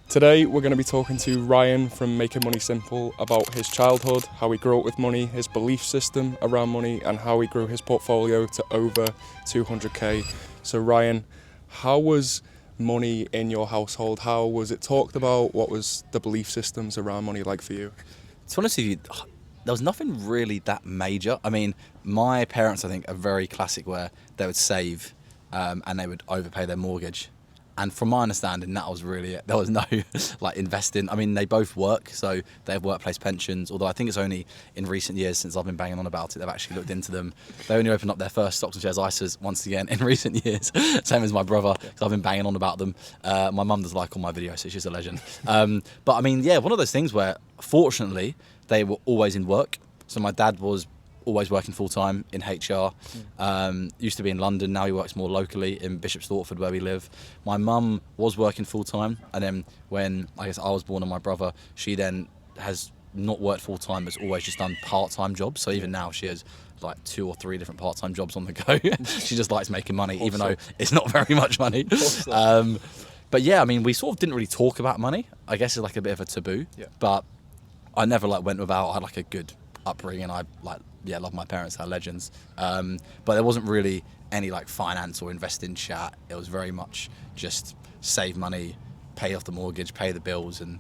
Today we're going to be talking to Ryan from Making Money Simple about his childhood, how he grew up with money, his belief system around money, and how he grew his portfolio to over 200k. So Ryan, how was money in your household? How was it talked about? What was the belief systems around money like for you? To be honest with you, there was nothing really that major. I mean, my parents, I think, are very classic where they would save and they would overpay their mortgage. And from my understanding, that was really it. There was no like investing. I mean, they both work, so they have workplace pensions. Although I think it's only in recent years, since I've been banging on about it, they've actually looked into them. They only opened up their first stocks and shares ISAs once again in recent years. Same as my brother, because I've been banging on about them. My mum does like all my videos, so she's a legend. But I mean, yeah, one of those things where, fortunately, they were always in work. So my dad was always working full-time in HR, used to be in London, now he works more locally in Bishop's Stortford where we live. My mum was working full-time, and then when I guess I was born and my brother, she then has not worked full-time, but has always just done part-time jobs. So even now she has like 2 or 3 different part-time jobs on the go. She just likes making money, even though it's not very much money. But yeah, I mean, we sort of didn't really talk about money. I guess it's like a bit of a taboo, but I never like went without. I had like a good upbringing. I love my parents, they're legends. But there wasn't really any like finance or investing chat. It was very much just save money, pay off the mortgage, pay the bills, and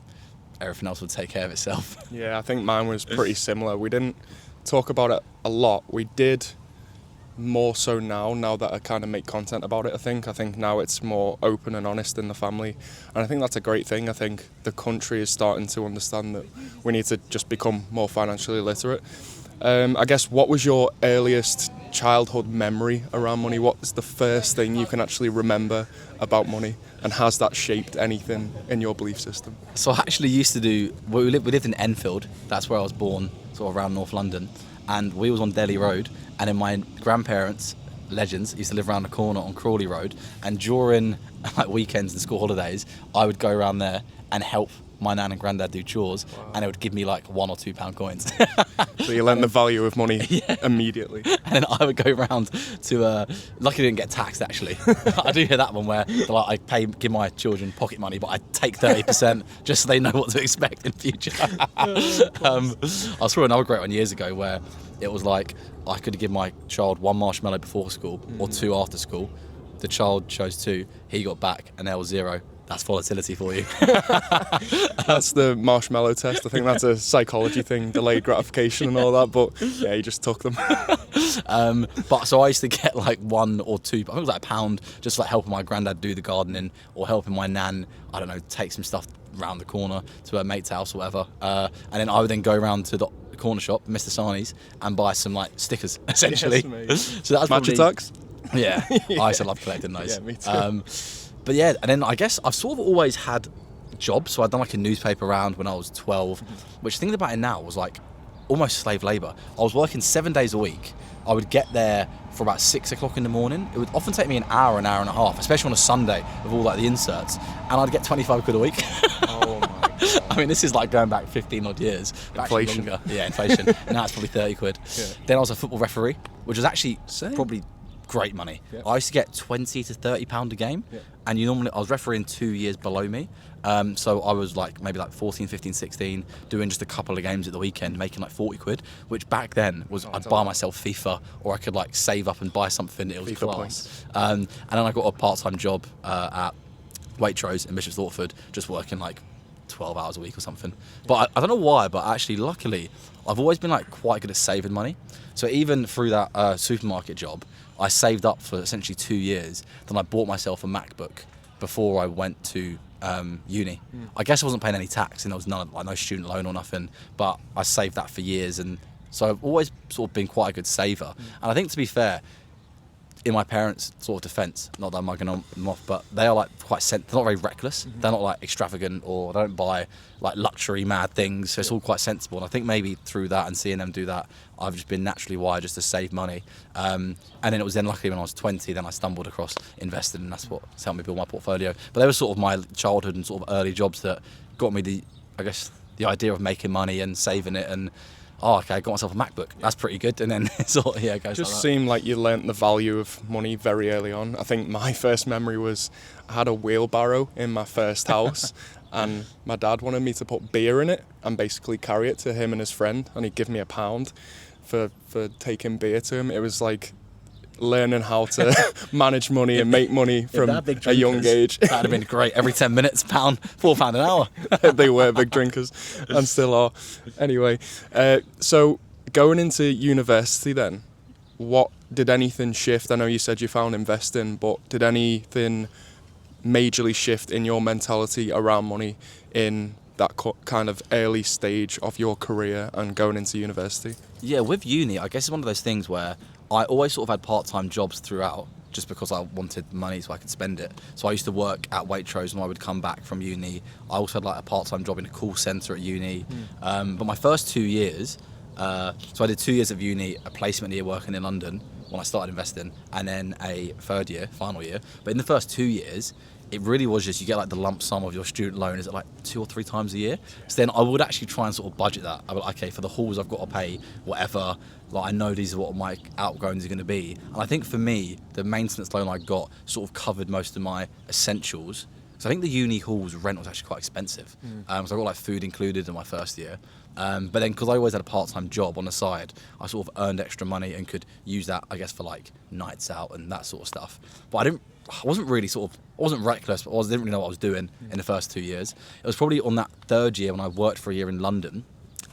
everything else would take care of itself. Yeah, I think mine was pretty similar. We didn't talk about it a lot. We did more so now that I kind of make content about it. I think now it's more open and honest in the family, and I think that's a great thing. I think the country is starting to understand that we need to just become more financially literate. I guess, what was your earliest childhood memory around money? What is the first thing you can actually remember about money, and has that shaped anything in your belief system? So I actually used to do, we lived in Enfield, that's where I was born, sort of around North London, and we was on Delhi Road, and then my grandparents, legends, used to live around the corner on Crawley Road, and during like weekends and school holidays, I would go around there and help my nan and granddad do chores, and it would give me like £1 or £2 coins. So you learned the value of money immediately. And then I would go around to, luckily I didn't get taxed actually. I do hear that one where like, give my children pocket money, but I take 30% just so they know what to expect in future. I saw another great one years ago where it was like, I could give my child 1 marshmallow before school or 2 after school. The child chose 2, he got back, and there was 0. That's volatility for you. That's the marshmallow test. I think that's a psychology thing, delayed gratification and all that, but yeah, you just took them. But so I used to get like 1 or 2, I think it was like £1, just like helping my granddad do the gardening, or helping my nan, I don't know, take some stuff around the corner to her mate's house or whatever. And then I would then go around to the corner shop, Mr. Sani's, and buy some like stickers, essentially. Yes, so that's Matcha Tucks? Yeah, I used to love collecting those. Yeah, me too. But yeah, and then I guess I've sort of always had jobs. So I'd done like a newspaper round when I was 12, which thinking about it now was like almost slave labour. I was working 7 days a week. I would get there for about 6 o'clock in the morning. It would often take me an hour and a half, especially on a Sunday with all like the inserts. And I'd get 25 quid a week. Oh my God. I mean, this is like going back 15 odd years. Inflation. Yeah, inflation. Now it's probably 30 quid. Yeah. Then I was a football referee, which was actually probably great money. Yep. I used to get £20 to £30 a game, and I was refereeing 2 years below me, so I was like maybe like 14, 15, 16, doing just a couple of games at the weekend, making like 40 quid, which back then was I'd buy myself FIFA, or I could like save up and buy something. It was FIFA class. And then I got a part-time job at Waitrose in Bishop's Stortford, just working like 12 hours a week or something. But I don't know why, but actually luckily I've always been like quite good at saving money. So even through that supermarket job, I saved up for essentially 2 years. Then I bought myself a MacBook before I went to uni. I guess I wasn't paying any tax, and there was no student loan or nothing, but I saved that for years, and so I've always sort of been quite a good saver. And I think, to be fair, in my parents' sort of defence, not that I'm mugging them off, but they are like they're not very reckless. They're not like extravagant, or they don't buy like luxury mad things. So it's all quite sensible. And I think maybe through that and seeing them do that, I've just been naturally wired just to save money. And then it was then luckily when I was 20, then I stumbled across investing, and that's what's helped me build my portfolio. But they were sort of my childhood and sort of early jobs that got me the idea of making money and saving it. And oh, okay, I got myself a MacBook. That's pretty good. And then it sort of, it goes Just like that. seemed like you learnt the value of money very early on. I think my first memory was I had a wheelbarrow in my first house and my dad wanted me to put beer in it and basically carry it to him and his friend, and he'd give me £1 for taking beer to him. It was like learning how to manage money and make money from a young age. That'd have been great. Every 10 minutes, £4 an hour. They were big drinkers and still are. Anyway, so going into university then, what did anything shift? I know you said you found investing, but did anything majorly shift in your mentality around money in that kind of early stage of your career and going into university? Yeah, with uni, I guess it's one of those things where I always sort of had part-time jobs throughout just because I wanted money so I could spend it. So I used to work at Waitrose when I would come back from uni. I also had like a part-time job in a call centre at uni. But my first 2 years, so I did 2 years of uni, a placement year working in London when I started investing, and then a third year, final year. But in the first 2 years, it really was just, you get like the lump sum of your student loan, is it like 2 or 3 times a year? So then I would actually try and sort of budget that. I would, okay, for the halls I've got to pay whatever, like I know these are what my outgoings are going to be. And I think for me, the maintenance loan I got sort of covered most of my essentials. So I think the uni halls rent was actually quite expensive. So I got like food included in my first year. But then because I always had a part-time job on the side, I sort of earned extra money and could use that, I guess, for like nights out and that sort of stuff. But I wasn't reckless, but I didn't really know what I was doing in the first 2 years. It was probably on that third year when I worked for a year in London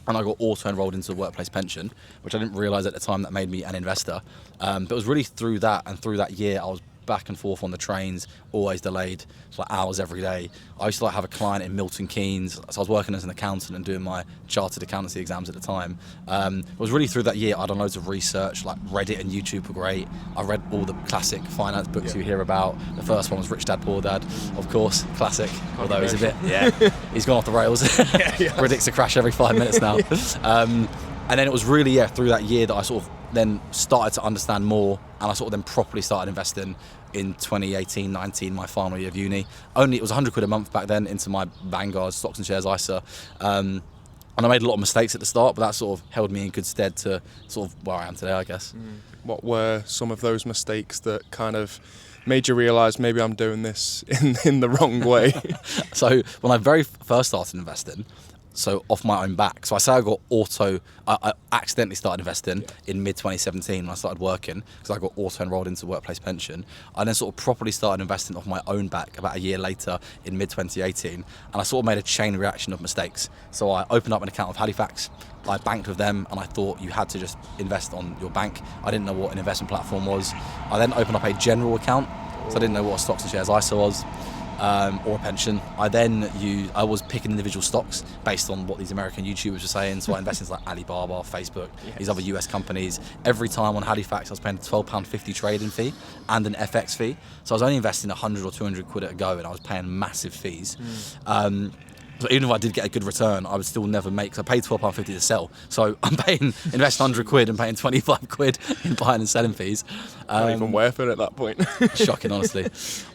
and I got auto-enrolled into the workplace pension, which I didn't realise at the time that made me an investor. But it was really through that, and through that year I was back and forth on the trains, always delayed, so like hours every day. I used to like have a client in Milton Keynes, so I was working as an accountant and doing my chartered accountancy exams at the time. It was really through that year I'd done loads of research, like Reddit and YouTube were great. I read all the classic finance books you hear about. The first one was Rich Dad Poor Dad, of course, classic, although he's a bit, he's gone off the rails. Predicts a crash every 5 minutes now. And then it was really, through that year that I sort of then started to understand more, and I sort of then properly started investing in 2018-19, my final year of uni. It was 100 quid a month back then into my Vanguard stocks and shares ISA. And I made a lot of mistakes at the start, but that sort of held me in good stead to sort of where I am today, I guess. What were some of those mistakes that kind of made you realise maybe I'm doing this in the wrong way? So when I very first started investing, so off my own back. So I say I accidentally started investing in mid-2017 when I started working, because I got auto-enrolled into workplace pension. I then sort of properly started investing off my own back about a year later in mid-2018, and I sort of made a chain reaction of mistakes. So I opened up an account with Halifax, I banked with them, and I thought you had to just invest on your bank. I didn't know what an investment platform was. I then opened up a general account, so I didn't know what a stocks and shares ISA was. Or a pension. I was picking individual stocks based on what these American YouTubers were saying. So I invested in like Alibaba, Facebook, these other US companies. Every time on Halifax I was paying a £12.50 trading fee and an FX fee. So I was only investing 100 or 200 quid at a go, and I was paying massive fees. So even if I did get a good return, I would still never make, because I paid £12.50 to sell. So I'm investing 100 quid and paying 25 quid in buying and selling fees. Not even worth it at that point. Shocking, honestly.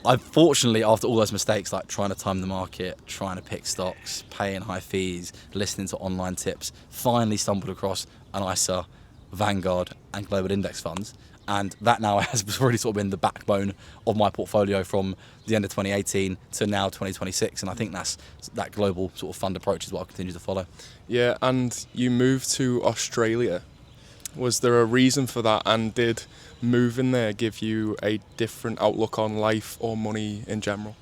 I fortunately, after all those mistakes, like trying to time the market, trying to pick stocks, paying high fees, listening to online tips, finally stumbled across an ISA, Vanguard and global index funds. And that now has really sort of been the backbone of my portfolio from the end of 2018 to now 2026. And I think that global sort of fund approach is what I'll continue to follow. Yeah, and you moved to Australia. Was there a reason for that? And did moving there give you a different outlook on life or money in general?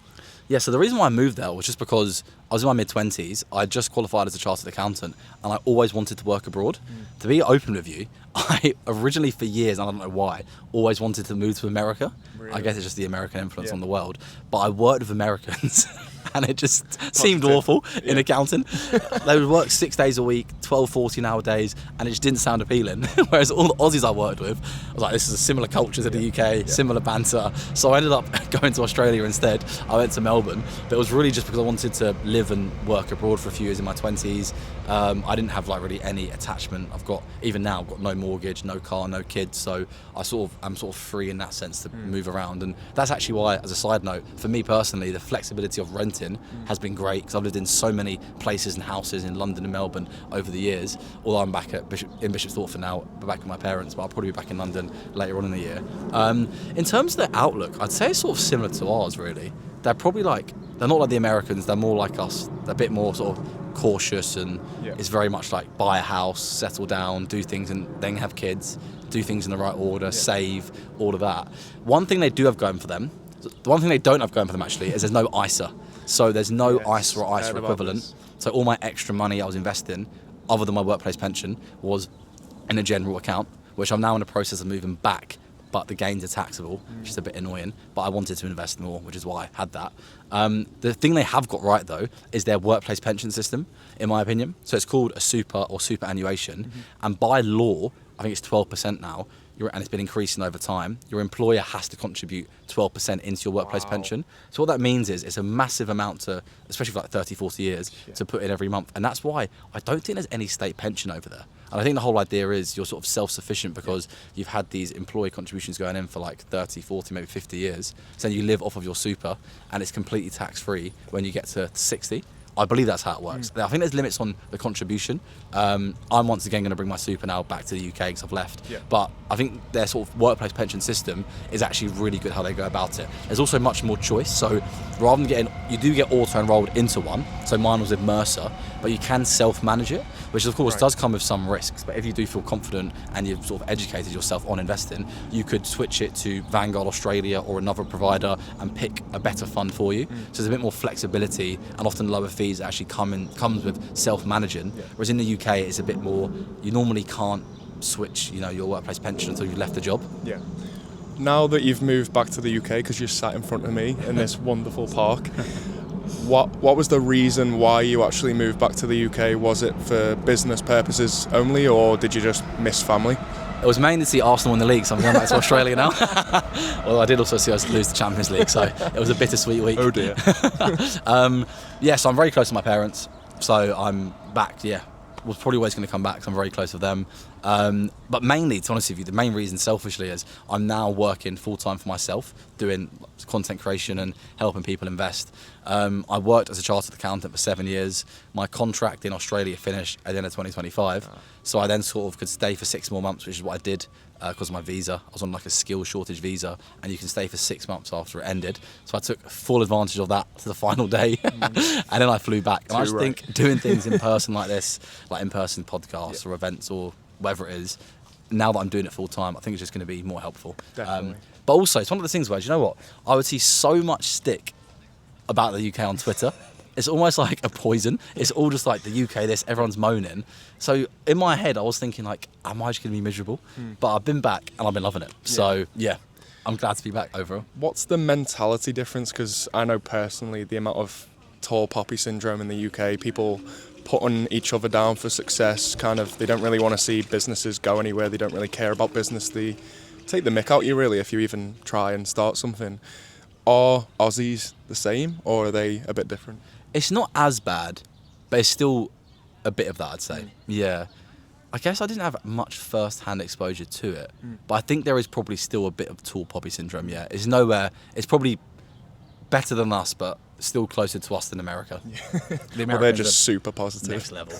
Yeah, so the reason why I moved there was just because I was in my mid-20s, I just qualified as a chartered accountant, and I always wanted to work abroad. To be open with you, I originally for years, I don't know why, always wanted to move to America. Really? I guess it's just the American influence on the world. But I worked with Americans and it just seemed awful in accounting. They would work 6 days a week, 12, 14-hour days, and it just didn't sound appealing. Whereas all the Aussies I worked with, I was like, this is a similar culture to the UK, similar banter. So I ended up going to Australia instead. I went to Melbourne, but it was really just because I wanted to live and work abroad for a few years in my 20s. I didn't have like really any attachment. Even now, I've got no mortgage, no car, no kids. So I'm sort of free in that sense to move around. And that's actually why, as a side note, for me personally, the flexibility of renting in has been great, because I've lived in so many places and houses in London and Melbourne over the years. Although I'm back in Bishop Stortford now, back with my parents, but I'll probably be back in London later on in the year. In terms of their outlook, I'd say it's sort of similar to ours, really. They're probably they're not like the Americans, they're more like us. They're a bit more sort of cautious, and it's very much like buy a house, settle down, do things, and then have kids, do things in the right order, save, all of that. One thing they do have going for them, the one thing they don't have going for them actually, is there's no ISA. So there's no ISA or ISA equivalent. So all my extra money I was investing, other than my workplace pension, was in a general account, which I'm now in the process of moving back, but the gains are taxable, which is a bit annoying. But I wanted to invest more, which is why I had that. The thing they have got right, though, is their workplace pension system, in my opinion. So it's called a super or superannuation. And by law, I think it's 12% now, and it's been increasing over time. Your employer has to contribute 12% into your workplace pension. So what that means is it's a massive amount to, especially for 30, 40 years, to put in every month. And that's why I don't think there's any state pension over there. And I think the whole idea is you're sort of self-sufficient because you've had these employee contributions going in for 30, 40, maybe 50 years. So you live off of your super, and it's completely tax-free when you get to 60. I believe that's how it works. I think there's limits on the contribution. I'm once again going to bring my super now back to the UK because I've left. But I think their sort of workplace pension system is actually really good how they go about it. There's also much more choice. So rather than you do get auto-enrolled into one. So mine was with Mercer, but you can self-manage it, which of course does come with some risks. But if you do feel confident and you've sort of educated yourself on investing, you could switch it to Vanguard Australia or another provider and pick a better fund for you. So there's a bit more flexibility and often lower fees that actually comes with self-managing. Whereas in the UK, it's a bit more, you normally can't switch, your workplace pension until you've left the job. Now that you've moved back to the UK, because you're sat in front of me in this wonderful park, what was the reason why you actually moved back to the UK? Was it for business purposes only, or did you just miss family? It was mainly to see Arsenal win the league, so I'm going back to Australia now. Although I did also see us lose the Champions League, so it was a bittersweet week. Oh dear. So I'm very close to my parents, so I'm back, was probably always going to come back, so I'm very close with them. But mainly, to be honest with you, the main reason selfishly is I'm now working full-time for myself, doing content creation and helping people invest. I worked as a chartered accountant for 7 years. My contract in Australia finished at the end of 2025, so I then sort of could stay for 6 more months, which is what I did because of my visa. I was on a skill shortage visa, and you can stay for 6 months after it ended. So I took full advantage of that to the final day, and then I flew back. And I just think doing things in person like this, like in-person podcasts or events or whatever it is, now that I'm doing it full time, I think it's just going to be more helpful. Definitely. But also, it's one of the things where, do you know what? I would see so much stick about the UK on Twitter. It's almost like a poison. It's all just like the UK this, everyone's moaning. So in my head, I was thinking am I just going to be miserable? But I've been back and I've been loving it. So I'm glad to be back overall. What's the mentality difference? Because I know personally the amount of tall poppy syndrome in the UK, people putting each other down for success, they don't really want to see businesses go anywhere. They don't really care about business. They take the mick out you really if you even try and start something. Are Aussies the same, or are they a bit different? It's not as bad, but it's still a bit of that, I'd say. Yeah. I guess I didn't have much first-hand exposure to it, but I think there is probably still a bit of tall poppy syndrome, It's nowhere, it's probably better than us, but still closer to us than America. Well, they're just super positive. Next level.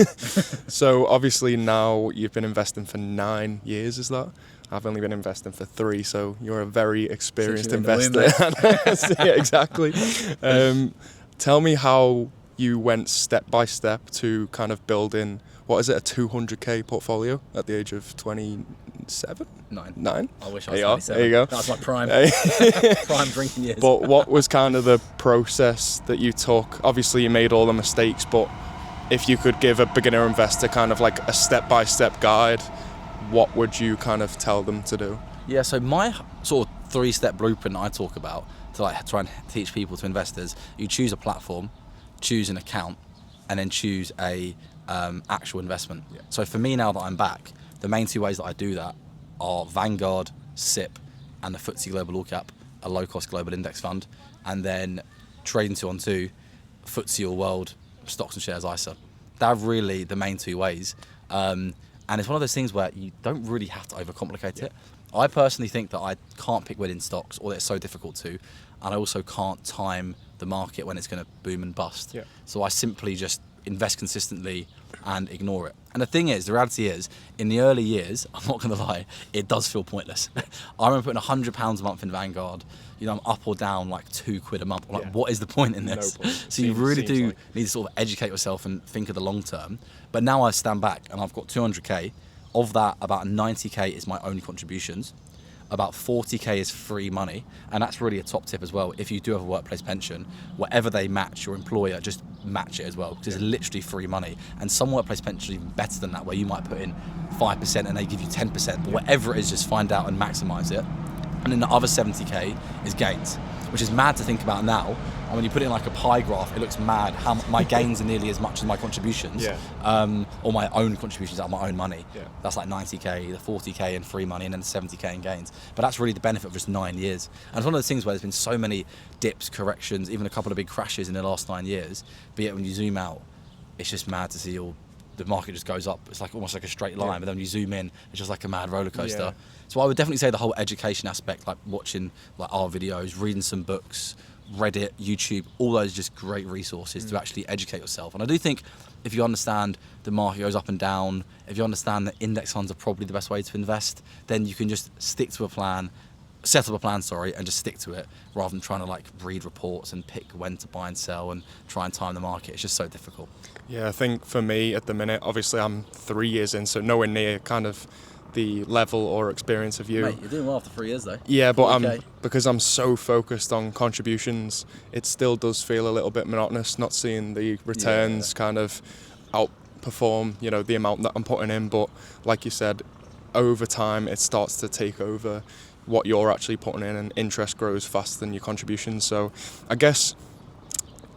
So obviously now you've been investing for 9 years, is that? I've only been investing for 3, so you're a very experienced investor. Yeah, exactly. Tell me how you went step by step to kind of building, what is it, a 200k portfolio at the age of 27? 9? I wish I was 27. There you go. That's my prime prime drinking years. But what was kind of the process that you took? Obviously you made all the mistakes, but if you could give a beginner investor kind of a step-by-step guide, what would you kind of tell them to do? Yeah, so my sort of 3-step blueprint I talk about to try and teach people to investors, you choose a platform, choose an account, and then choose a actual investment. So for me now that I'm back, the main 2 ways that I do that are Vanguard, SIP, and the FTSE Global All Cap, a low-cost global index fund, and then trading 2-on-2, FTSE All World, stocks and shares ISA. They're really the main 2 ways. And it's one of those things where you don't really have to overcomplicate it. I personally think that I can't pick winning stocks, or that it's so difficult to, and I also can't time the market when it's going to boom and bust. Yeah. So I simply just invest consistently and ignore it. And the reality is, in the early years, I'm not going to lie, it does feel pointless. I remember putting £100 a month in Vanguard. You know, I'm up or down like £2 a month. I'm like, what is the point in this? No point. So you really do need to sort of educate yourself and think of the long term. But now I stand back and I've got 200k. Of that, about 90k is my only contributions. About 40k is free money, and that's really a top tip as well. If you do have a workplace pension, whatever they match your employer, just match it as well, because it's literally free money. And some workplace pensions are even better than that, where you might put in 5% and they give you 10%, but whatever it is, just find out and maximise it. And then the other 70k is gains, which is mad to think about now. And when you put it in like a pie graph, it looks mad how my gains are nearly as much as my contributions, or my own contributions out of my own money. Yeah. That's like 90k, the 40k in free money, and then the 70k in gains. But that's really the benefit of just 9 years. And it's one of those things where there's been so many dips, corrections, even a couple of big crashes in the last 9 years. But yet when you zoom out, it's just mad to see the market just goes up. It's like almost like a straight line, but then when you zoom in, it's just like a mad roller coaster. Yeah. So I would definitely say the whole education aspect, like watching like our videos, reading some books, Reddit, YouTube, all those just great resources to actually educate yourself. And I do think if you understand the market goes up and down, if you understand that index funds are probably the best way to invest, then you can just stick to a plan, set up a plan, and just stick to it, rather than trying to like read reports and pick when to buy and sell and try and time the market. It's just so difficult. Yeah, I think for me at the minute, obviously I'm 3 years in, so nowhere near kind of the level or experience of you. Mate, you're doing well after 3 years though. Yeah, but because I'm so focused on contributions, it still does feel a little bit monotonous, not seeing the returns kind of outperform, you know, the amount that I'm putting in. But like you said, over time it starts to take over what you're actually putting in, and interest grows faster than your contributions. So I guess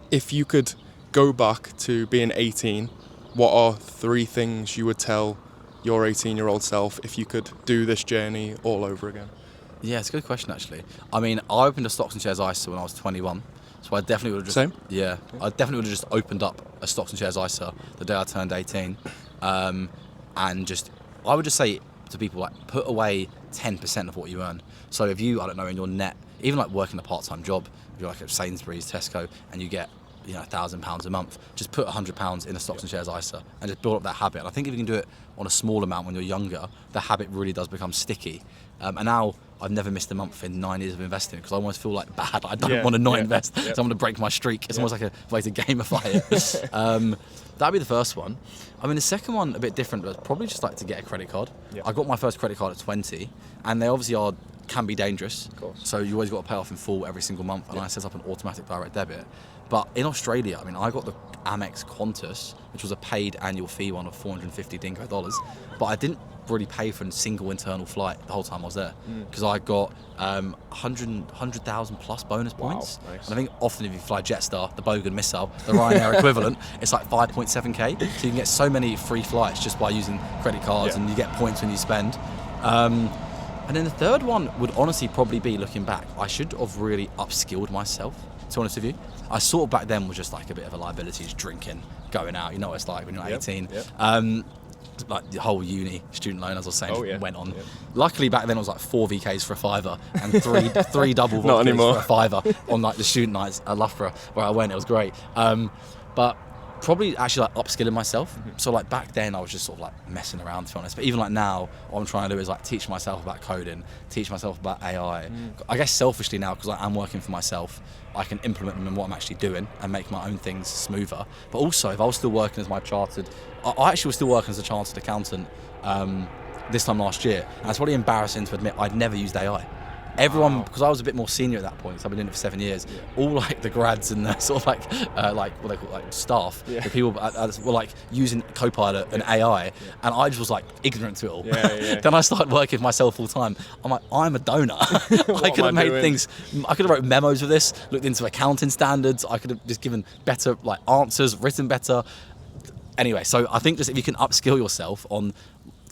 if you could go back to being 18, what are 3 things you would tell your 18-year-old self if you could do this journey all over again? Yeah, it's a good question actually. I mean, I opened a stocks and shares ISA when I was 21, so I definitely would have just... Same? Yeah, I definitely would have just opened up a stocks and shares ISA the day I turned 18, and I would just say to people, like, put away 10% of what you earn. So if you, I don't know, in your net, even like working a part-time job, if you're like at Sainsbury's, Tesco, and you get, you know, £1,000 a month, just put £100 in a stocks and shares ISA and just build up that habit. And I think if you can do it on a small amount when you're younger, the habit really does become sticky. And now I've never missed a month in 9 years of investing, because I almost feel like bad. I don't want to not invest, so I'm going to break my streak. It's almost like a way to gamify it. That'd be the first one. I mean, the second one, a bit different, but probably just like to get a credit card. I got my first credit card at 20, and they obviously can be dangerous. Of course. So you always got to pay off in full every single month, and I set up an automatic direct debit. But in Australia, I mean, I got the Amex Qantas, which was a paid annual fee one of $450 dingo dollars, but I didn't really pay for a single internal flight the whole time I was there, because I got 100,000 plus bonus points. Wow, nice. And I think often if you fly Jetstar, the Bogan missile, the Ryanair equivalent, it's like 5.7k. So you can get so many free flights just by using credit cards, and you get points when you spend. And then the third one would honestly probably be, looking back, I should have really upskilled myself, to be honest with you. I sort of back then was just like a bit of a liability, just drinking, going out, you know what it's like when you're 18. Like the whole uni student loan, as I was saying, went on. Luckily back then it was like 4 VKs for a fiver and three double vodkas for a fiver on like the student nights at Loughborough where I went. It was great. But probably actually like upskilling myself. So like back then I was just sort of like messing around, to be honest. But even like now, what I'm trying to do is like teach myself about coding, teach myself about AI. I guess selfishly now, because I am working for myself, I can implement them in what I'm actually doing and make my own things smoother. But also, if I was still working as I actually was still working as a chartered accountant this time last year, and it's probably embarrassing to admit I'd never used AI. Everyone, because I was a bit more senior at that point, so I've been doing it for 7 years. All like the grads and the sort of like what they call like staff, the people were like using Copilot and AI, and I just was like ignorant to it all. Then I started working for myself full time. I'm like, I'm a donut. I could have made things. I could have wrote memos with this, looked into accounting standards. I could have just given better like answers, written better. Anyway, so I think just if you can upskill yourself on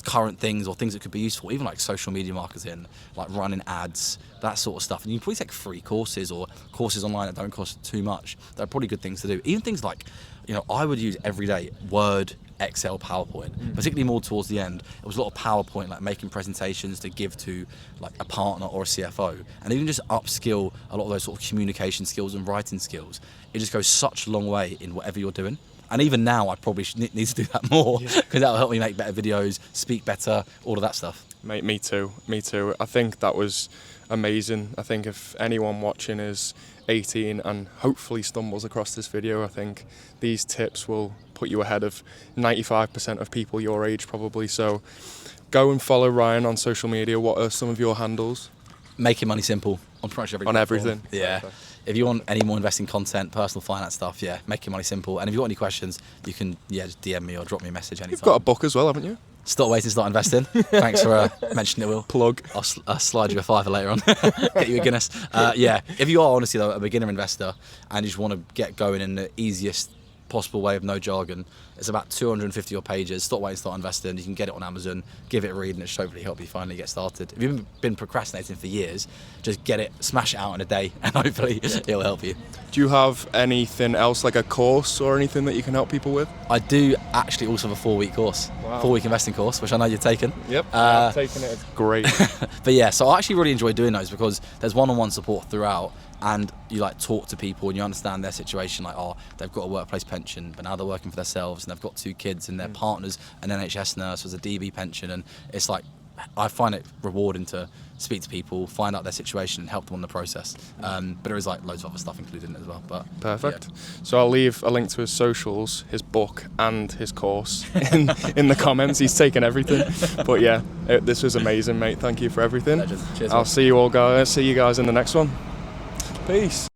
current things or things that could be useful, even like social media marketing, like running ads, that sort of stuff. And you can probably take free courses or courses online that don't cost too much. They're probably good things to do. Even things like, you know, I would use every day Word, Excel, PowerPoint, particularly more towards the end. It was a lot of PowerPoint, like making presentations to give to like a partner or a CFO, and even just upskill a lot of those sort of communication skills and writing skills. It just goes such a long way in whatever you're doing. And even now, I probably need to do that more, because that'll help me make better videos, speak better, all of that stuff. Mate, me too. I think that was amazing. I think if anyone watching is 18 and hopefully stumbles across this video, I think these tips will put you ahead of 95% of people your age probably. So go and follow Ryan on social media. What are some of your handles? Making money simple on pretty much every On platform. everything? Yeah. Perfect. If you want any more investing content, personal finance stuff, making money simple. And if you've got any questions, you can just DM me or drop me a message anytime. You've got a book as well, haven't you? Stop waiting, start investing. Thanks for mentioning it, Will. Plug. I'll slide you a $5 later on. Get you a Guinness. If you are honestly though a beginner investor and you just want to get going in the easiest possible way of no jargon, it's about 250 odd pages. Stop waiting, start investing. You can get it on Amazon, give it a read, and it should hopefully help you finally get started. If you've been procrastinating for years, just get it, smash it out in a day, and hopefully it'll help you. Do you have anything else, like a course or anything that you can help people with? I do actually also have a 4-week course, Wow. 4-week investing course, which I know you've taken. Yep, I've taken it. It's great. But yeah, so I actually really enjoy doing those because there's one-on-one support throughout, and you like talk to people and you understand their situation, like, oh, they've got a workplace pension, but now they're working for themselves and they've got 2 kids and their partner's an NHS nurse with a DB pension, and it's like, I find it rewarding to speak to people, find out their situation and help them on the process. But there is like loads of other stuff included in it as well. But Perfect. yeah. So I'll leave a link to his socials, his book and his course in the comments. He's taken everything. But yeah, this was amazing, mate. Thank you for everything. Cheers, I'll mate. see you guys in the next one. Peace.